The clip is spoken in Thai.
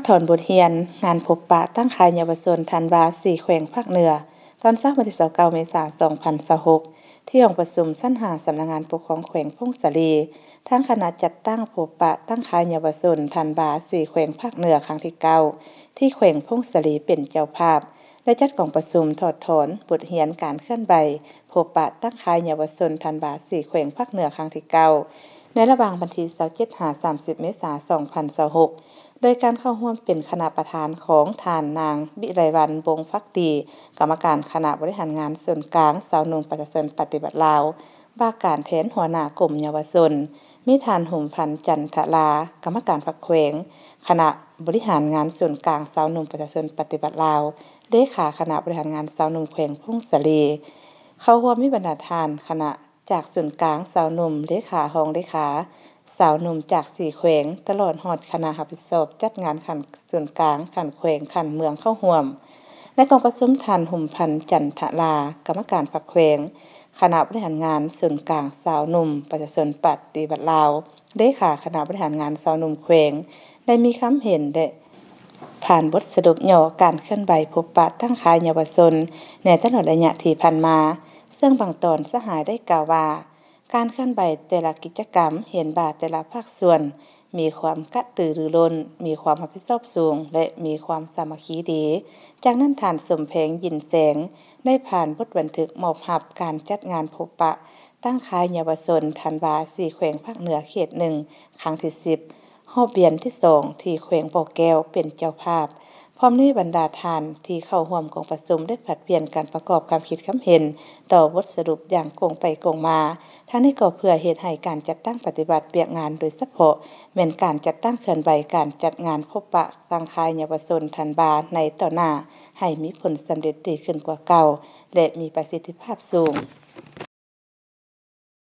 ถอนบทเรียนงานพบปะตั้งค่ายเยาวชนธันวา4แขวงภาคเหนือตอนเช้าวันที่29เมษายน2026ที่ห้องประชุมชั้น5สำนักงานปกครองแขวงพงศาลีทางคณะจัดตั้งพบปะตั้งค่ายเยาวชนธันวา4แขวงภาคเหนือครั้งที่9ที่แขวงพงศาลีเป็นเจ้าภาพและจัดกองประชุมถอดถอนบทเรียนการเคลื่อนไหวพบปะตั้งค่ายเยาวชนธันวา4แขวงภาคเหนือครั้งที่9ในระหว่างวันที่27-30เมษายน2026โดยการเข้าร่วมเป็นคณะประธานของท่านนางวิไลวรรณวงศ์ภักดีกรรมการคณะบริหารงานส่วนกลางสาวนุ่งประชาชนปฏิบัติลาวว่าการแทนหัวหน้ากรมเยาวชนมีท่านหุ่มพันธ์จันทรากรรมการพักแขวงคณะบริหารงานส่วนกลางสาวนุ่งประชาชนปฏิบัติลาวเลขาคณะบริหารงานสาวนุ่งแขวงพงศาลีเข้าร่วมมีบรรดาท่านคณะจากส่วนกลางสาวนุ่มเลขารองเลขาสาวหนุ่มจาก4แขวงตลอดฮอดคณะรับผิดชอบจัดงานขันส่วนกลางขันแขวงขันเมืองเข้าร่วมและกองประชุมท่านหุ่มพันธ์จันทรากรรมการพักแขวงคณะบริหารงานส่วนกลางสาวหนุ่มประชาชนปฏิบัติลาวเลขาคณะบริหารงานสาวหนุ่มแขวงได้มีคำเห็นและผ่านบทสรุปย่อการเคลื่อนไหวพบปะตั้งค่ายเยาวชนในตลอดระยะที่ผ่านมาซึ่งบางตอนสหายได้กล่าวว่าการเคลื่อนไหวแต่ละกิจกรรมเห็นว่าแต่ละภาคส่วนมีความกระตือรือร้นมีความรับผิดชอบสูงและมีความสามัคคีดีจากนั้นท่านสมแพงยินแสงได้ผ่านบทบันทึกมอบรับการจัดงานพบปะตั้งค่ายเยาวชนธันวา4แขวงภาคเหนือเขต1ครั้งที่10รอบเวียนที่2ที่แขวงบ่อแก้วเป็นเจ้าภาพพร้อมนี้บรรดาท่านที่เข้าร่วมกองประชุมได้ผลัดเปลี่ยนการประกอบความคิดความเห็นต่อบทสรุปอย่างโกงไปโกงมาทั้งนี้ก็เพื่อเฮ็ดให้การจัดตั้งปฏิบัติเปียกงานโดยเฉพาะแม่นการจัดตั้งเคลื่อนไหวการจัดงานพบปะตั้งค่ายเยาวชนธันวาในต่อหน้าให้มีผลสำเร็จดีขึ้นกว่าเก่าและมีประสิทธิภาพสูง